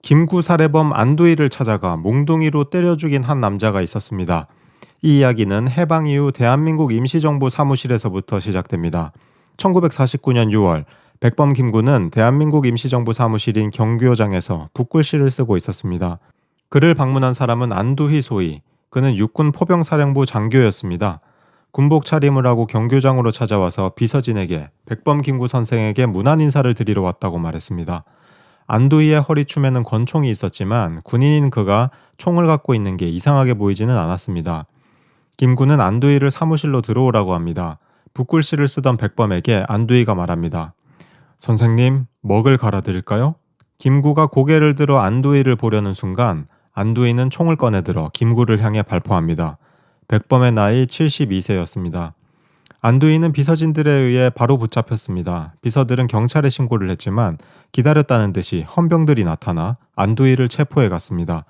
김구 살해범 안두희를 찾아가 몽둥이로 때려 죽인 한 남자가 있었습니다. 이 이야기는 해방 이후 대한민국 임시정부 사무실에서부터 시작됩니다. 1949년 6월 백범 김구는 대한민국 임시정부 사무실인 경교장에서 붓글씨를 쓰고 있었습니다. 그를 방문한 사람은 안두희 소위, 그는 육군 포병사령부 장교였습니다. 군복 차림을 하고 경교장으로 찾아와서 비서진에게 백범 김구 선생에게 문안 인사를 드리러 왔다고 말했습니다. 안두희의 허리춤에는 권총이 있었지만 군인인 그가 총을 갖고 있는 게 이상하게 보이지는 않았습니다. 김구는 안두희를 사무실로 들어오라고 합니다. 붓글씨를 쓰던 백범에게 안두희가 말합니다. 선생님, 먹을 갈아드릴까요? 김구가 고개를 들어 안두희를 보려는 순간 안두희는 총을 꺼내들어 김구를 향해 발포합니다. 백범의 나이 72세였습니다. 안두희는 비서진들에 의해 바로 붙잡혔습니다. 비서들은 경찰에 신고를 했지만 기다렸다는 듯이 헌병들이 나타나 안두희를 체포해 갔습니다.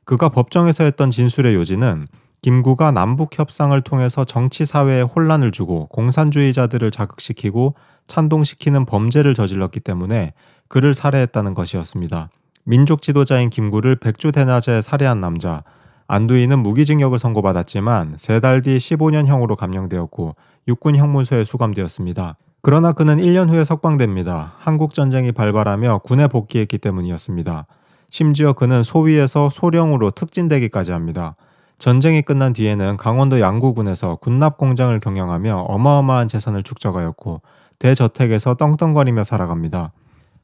그가 법정에서 했던 진술의 요지는 김구가 남북협상을 통해서 정치사회에 혼란을 주고 공산주의자들을 자극시키고 찬동시키는 범죄를 저질렀기 때문에 그를 살해했다는 것이었습니다. 민족 지도자인 김구를 백주대낮에 살해한 남자, 안두희는 무기징역을 선고받았지만 3달 뒤 15년형으로 감형되었고 육군 형무소에 수감되었습니다. 그러나 그는 1년 후에 석방됩니다. 한국전쟁이 발발하며 군에 복귀했기 때문이었습니다. 심지어 그는 소위에서 소령으로 특진되기까지 합니다. 전쟁이 끝난 뒤에는 강원도 양구군에서 군납 공장을 경영하며 어마어마한 재산을 축적하였고 대저택에서 떵떵거리며 살아갑니다.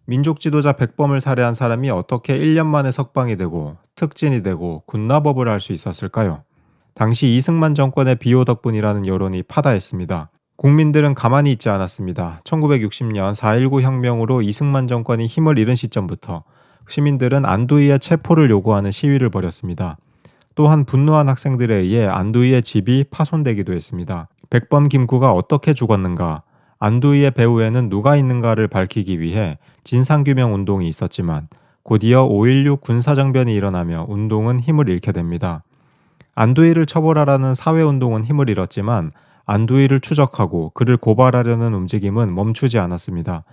민족 지도자 백범을 살해한 사람이 어떻게 1년 만에 석방이 되고 특진이 되고 군납업을 할 수 있었을까요? 당시 이승만 정권의 비호 덕분이라는 여론이 파다했습니다. 국민들은 가만히 있지 않았습니다. 1960년 4.19 혁명으로 이승만 정권이 힘을 잃은 시점부터 시민들은 안두희의 체포를 요구하는 시위를 벌였습니다. 또한 분노한 학생들에 의해 안두희의 집이 파손되기도 했습니다. 백범 김구가 어떻게 죽었는가? 안두희의 배후에는 누가 있는가를 밝히기 위해 진상규명 운동이 있었지만 곧이어 5.16 군사정변이 일어나며 운동은 힘을 잃게 됩니다. 안두희를 처벌하라는 사회운동은 힘을 잃었지만 안두희를 추적하고 그를 고발하려는 움직임은 멈추지 않았습니다.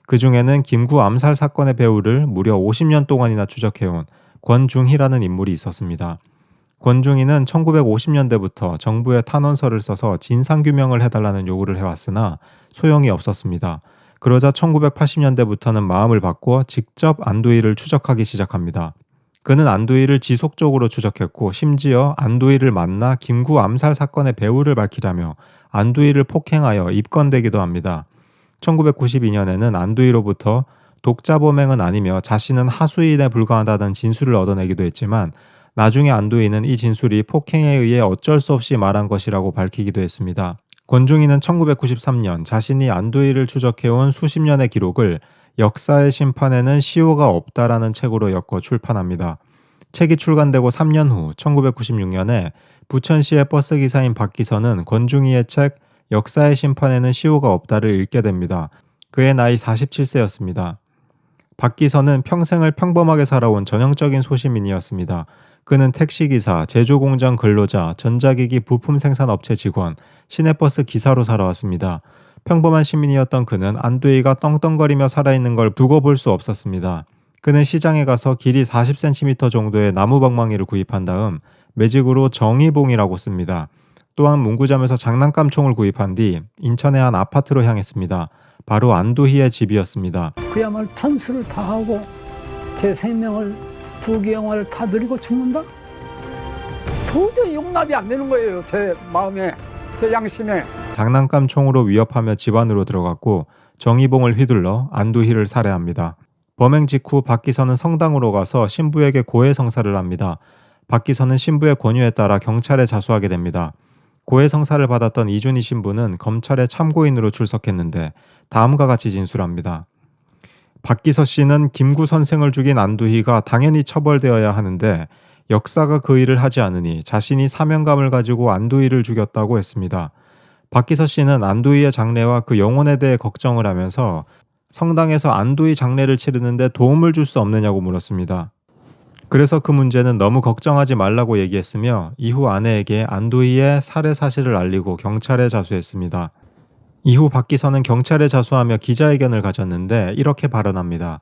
그 중에는 김구 암살 사건의 배후를 무려 50년 동안이나 추적해온 권중희라는 인물이 있었습니다. 권중희는 1950년대부터 정부에 탄원서를 써서 진상규명을 해달라는 요구를 해왔으나 소용이 없었습니다. 그러자 1980년대부터는 마음을 바꿔 직접 안두희를 추적하기 시작합니다. 그는 안두희를 지속적으로 추적했고 심지어 안두희를 만나 김구 암살 사건의 배후를 밝히려며 안두희를 폭행하여 입건되기도 합니다. 1992년에는 안두희로부터 독자 범행은 아니며 자신은 하수인에 불과하다는 진술을 얻어내기도 했지만 나중에 안두희는 이 진술이 폭행에 의해 어쩔 수 없이 말한 것이라고 밝히기도 했습니다. 권중희는 1993년 자신이 안두희를 추적해온 수십 년의 기록을 역사의 심판에는 시효가 없다라는 책으로 엮어 출판합니다. 책이 출간되고 3년 후 1996년에 부천시의 버스기사인 박기선은 권중희의 책 역사의 심판에는 시효가 없다를 읽게 됩니다. 그의 나이 47세였습니다. 박기선은 평생을 평범하게 살아온 전형적인 소시민이었습니다. 그는 택시기사, 제조공장 근로자, 전자기기 부품 생산업체 직원, 시내버스 기사로 살아왔습니다. 평범한 시민이었던 그는 안두희가 떵떵거리며 살아있는 걸 두고 볼 수 없었습니다. 그는 시장에 가서 길이 40cm 정도의 나무방망이를 구입한 다음 매직으로 정의봉이라고 씁니다. 또한 문구점에서 장난감총을 구입한 뒤 인천의 한 아파트로 향했습니다. 바로 안두희의 집이었습니다. 그야말로 천수를 다하고 제 생명을 부귀영화를 다 누리고 죽는다? 도저히 용납이 안 되는 거예요. 제 마음에, 제 양심에. 장난감 총으로 위협하며 집 안으로 들어갔고 정의봉을 휘둘러 안두희를 살해합니다. 범행 직후 박기선은 성당으로 가서 신부에게 고해성사를 합니다. 박기선은 신부의 권유에 따라 경찰에 자수하게 됩니다. 고해성사를 받았던 이준희 신부는 검찰의 참고인으로 출석했는데 다음과 같이 진술합니다. 박기서 씨는 김구 선생을 죽인 안두희가 당연히 처벌되어야 하는데 역사가 그 일을 하지 않으니 자신이 사명감을 가지고 안두희를 죽였다고 했습니다. 박기서 씨는 안두희의 장례와 그 영혼에 대해 걱정을 하면서 성당에서 안두희 장례를 치르는데 도움을 줄 수 없느냐고 물었습니다. 그래서 그 문제는 너무 걱정하지 말라고 얘기했으며 이후 아내에게 안두희의 살해 사실을 알리고 경찰에 자수했습니다. 이후 박기선은 경찰에 자수하며 기자회견을 가졌는데 이렇게 발언합니다.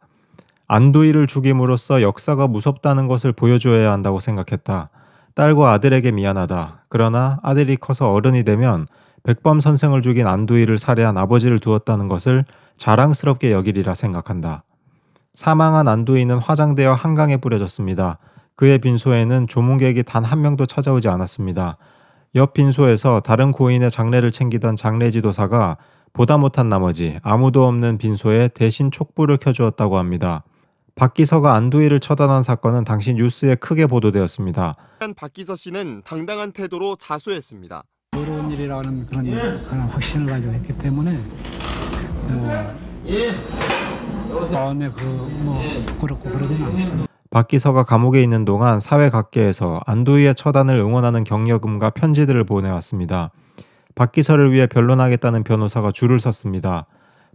안두희를 죽임으로써 역사가 무섭다는 것을 보여줘야 한다고 생각했다. 딸과 아들에게 미안하다. 그러나 아들이 커서 어른이 되면 백범 선생을 죽인 안두희를 살해한 아버지를 두었다는 것을 자랑스럽게 여기리라 생각한다. 사망한 안두희는 화장되어 한강에 뿌려졌습니다. 그의 빈소에는 조문객이 단 한 명도 찾아오지 않았습니다. 옆 빈소에서 다른 고인의 장례를 챙기던 장례 지도사가 보다 못한 나머지 아무도 없는 빈소에 대신 촉불을 켜주었다고 합니다. 박기서가 안두희를 처단한 사건은 당시 뉴스에 크게 보도되었습니다. 박기서 씨는 당당한 태도로 자수했습니다. 어려운 일이라는 그런 확신을 가지고 했기 때문에 마음에 부끄럽고 그러지는 않습니다. 박기서가 감옥에 있는 동안 사회 각계에서 안두희의 처단을 응원하는 격려금과 편지들을 보내왔습니다. 박기서를 위해 변론하겠다는 변호사가 줄을 섰습니다.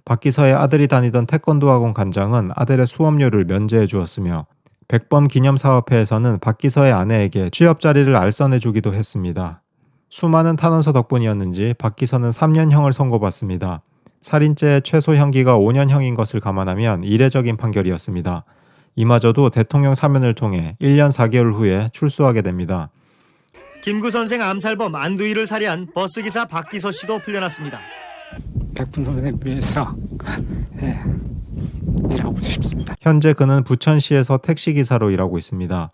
박기서의 아들이 다니던 태권도 학원 관장은 아들의 수업료를 면제해 주었으며 백범 기념사업회에서는 박기서의 아내에게 취업 자리를 알선해 주기도 했습니다. 수많은 탄원서 덕분이었는지 박기서는 3년형을 선고받습니다. 살인죄의 최소 형기가 5년형인 것을 감안하면 이례적인 판결이었습니다. 이마저도 대통령 사면을 통해 1년 4개월 후에 출소하게 됩니다. 김구 선생 암살범 안두희를 살해한 버스기사 박기서 씨도 풀려났습니다. 백분 선생님 위해서 일하고 싶습니다. 현재 그는 부천시에서 택시기사로 일하고 있습니다.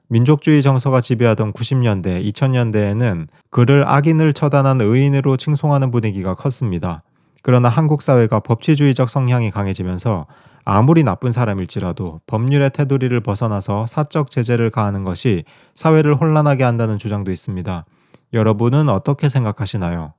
민족주의 정서가 지배하던 90년대, 2000년대에는 그를 악인을 처단한 의인으로 칭송하는 분위기가 컸습니다. 그러나 한국 사회가 법치주의적 성향이 강해지면서 아무리 나쁜 사람일지라도 법률의 테두리를 벗어나서 사적 제재를 가하는 것이 사회를 혼란하게 한다는 주장도 있습니다. 여러분은 어떻게 생각하시나요?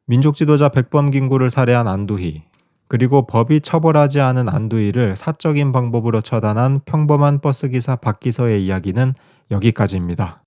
민족 지도자 백범 김구를 살해한 안두희, 그리고 법이 처벌하지 않은 안두희를 사적인 방법으로 처단한 평범한 버스기사 박기서의 이야기는 여기까지입니다.